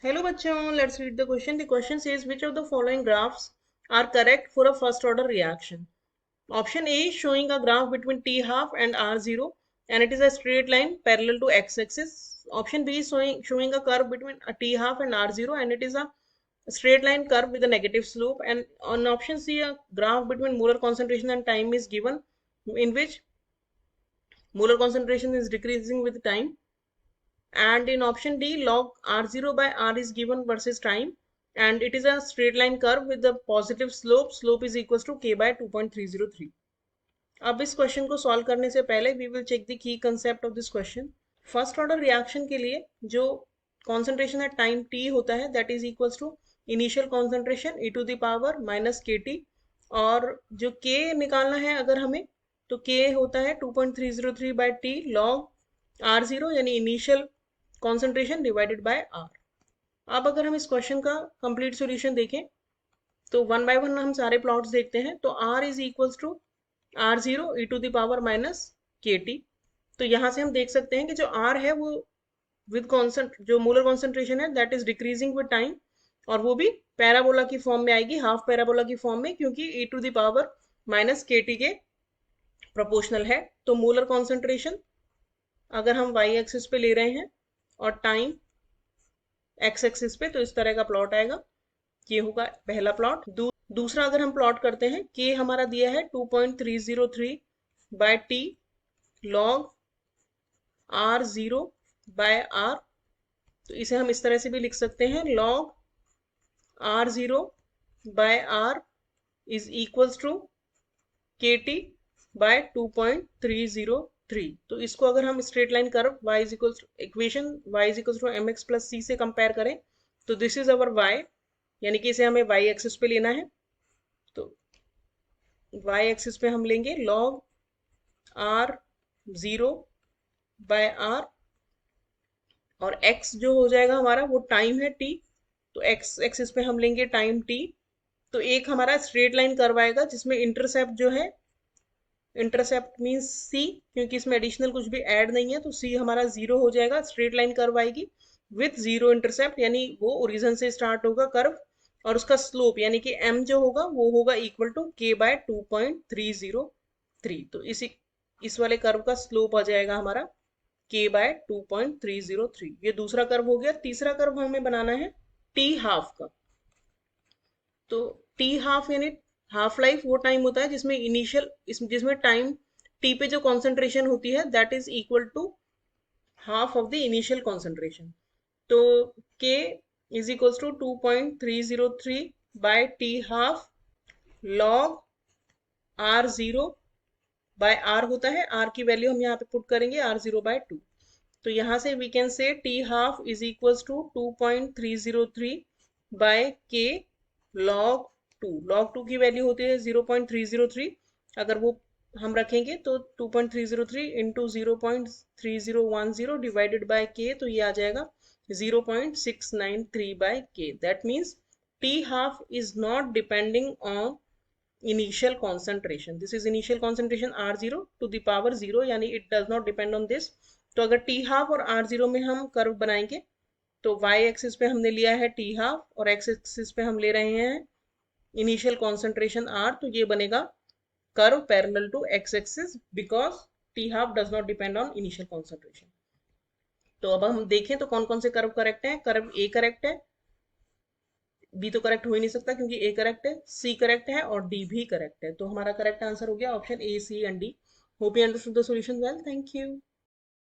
Hello bachon, let's read the question. The question says which of the following graphs are correct for a first order reaction? Option A is showing a graph between T half and R0 and it is a straight line parallel to x-axis. Option B is showing a curve between a T half and R0 and it is a straight line curve with a negative slope. And on option C, a graph between molar concentration and time is given in which molar concentration is decreasing with time. And in option D, log R0 by R is given versus time and it is a straight line curve with the positive slope. Slope is equals to k by 2.303. अब इस question को solve करने से पहले we will check the key concept of this question. First order reaction के लिए जो concentration at time t होता है that is equals to initial concentration e to the power minus kt और जो k निकालना है अगर हमें तो k होता है 2.303 बाय t log r0 यानी initial concentration divided by r. अब अगर हम इस क्वेश्चन का कंप्लीट सॉल्यूशन देखें तो वन बाय वन हम सारे प्लॉट्स देखते हैं तो r is equals to R0 e to the power minus kt. तो यहाँ से हम देख सकते हैं कि जो R है वो विद जो मोलर कॉन्सेंट्रेशन है that is decreasing with time और वो भी पैराबोला की फॉर्म में आएगी, हाफ पैराबोला की फॉर्म में, क्योंकि e to the power minus kt के प्रोपोर्शनल है. तो मोलर कॉन्सेंट्रेशन अगर हम y एक्सिस पे ले रहे हैं और टाइम x एक्सिस पे तो इस तरह का प्लॉट आएगा. ये होगा पहला प्लॉट. दूसरा अगर हम प्लॉट करते हैं k हमारा दिया है 2.303 by t log r0 by r. तो इसे हम इस तरह से भी लिख सकते हैं log r0 by r is equals to kt by 2.303. तो इसको अगर हम straight line curve y is equals equation y is equals to mx plus c से कंपेयर करें तो दिस इज अवर y, यानी कि इसे हमें y एक्सिस पे लेना है. तो y एक्सिस पे हम लेंगे log r0 बाय r और x जो हो जाएगा हमारा वो टाइम है t. तो x एक्सिस पे हम लेंगे टाइम t. तो एक हमारा स्ट्रेट लाइन कर्व आएगा जिसमें इंटरसेप्ट जो है, इंटरसेप्ट मींस c, क्योंकि इसमें एडिशनल कुछ भी ऐड नहीं है तो c हमारा 0 हो जाएगा. स्ट्रेट लाइन कर्व आएगी विथ 0 इंटरसेप्ट, यानी वो ओरिजिन से स्टार्ट होगा कर्व और उसका स्लोप यानी कि m जो होगा वो होगा इक्वल टू k बाय 2.303. तो इस वाले कर्व का स्लोप आ जाएगा हमारा k बाय 2.303. ये दूसरा कर्व हो गया. तीसरा कर्व हमें बनाना है t हाफ का. तो t हाफ यानी हाफ लाइफ वो टाइम होता है जिसमें इनिशियल जिसमें टाइम t पे जो कॉन्सेंट्रेशन होती है that is equal to half of the initial concentration. तो k is equals to 2.303 by t half log r0 by r होता है, r की वैल्यू हम यहाँ पे पुट करेंगे r0 बाय 2. तो यहाँ से we can say t half is equals to 2.303 by k log 2. log 2 की वैल्यू होती है 0.303. अगर वो हम रखेंगे तो 2.303 इंटू 0.3010 डिवाइडेड बाय k, तो ये आ जाएगा 0.693 by k. That means t half is not depending on initial concentration. This is initial concentration r0 to the power 0, यानी it does not depend on this. तो अगर t half और r0 में हम कर्व बनाएंगे तो y एक्सिस पे हमने लिया है t हाफ और x एक्सिस पे हम ले रहे हैं इनिशियल कॉन्सेंट्रेशन r. तो ये बनेगा curve parallel to x axis because t half does not depend on initial concentration. तो अब हम देखें तो कौन कौन से कर्व करेक्ट है. कर्व a करेक्ट है, b तो करेक्ट हो ही नहीं सकता क्योंकि a करेक्ट है, c करेक्ट है और d भी करेक्ट है. तो हमारा करेक्ट आंसर हो गया option a, c and d. Hope you understood the solution well. Thank you.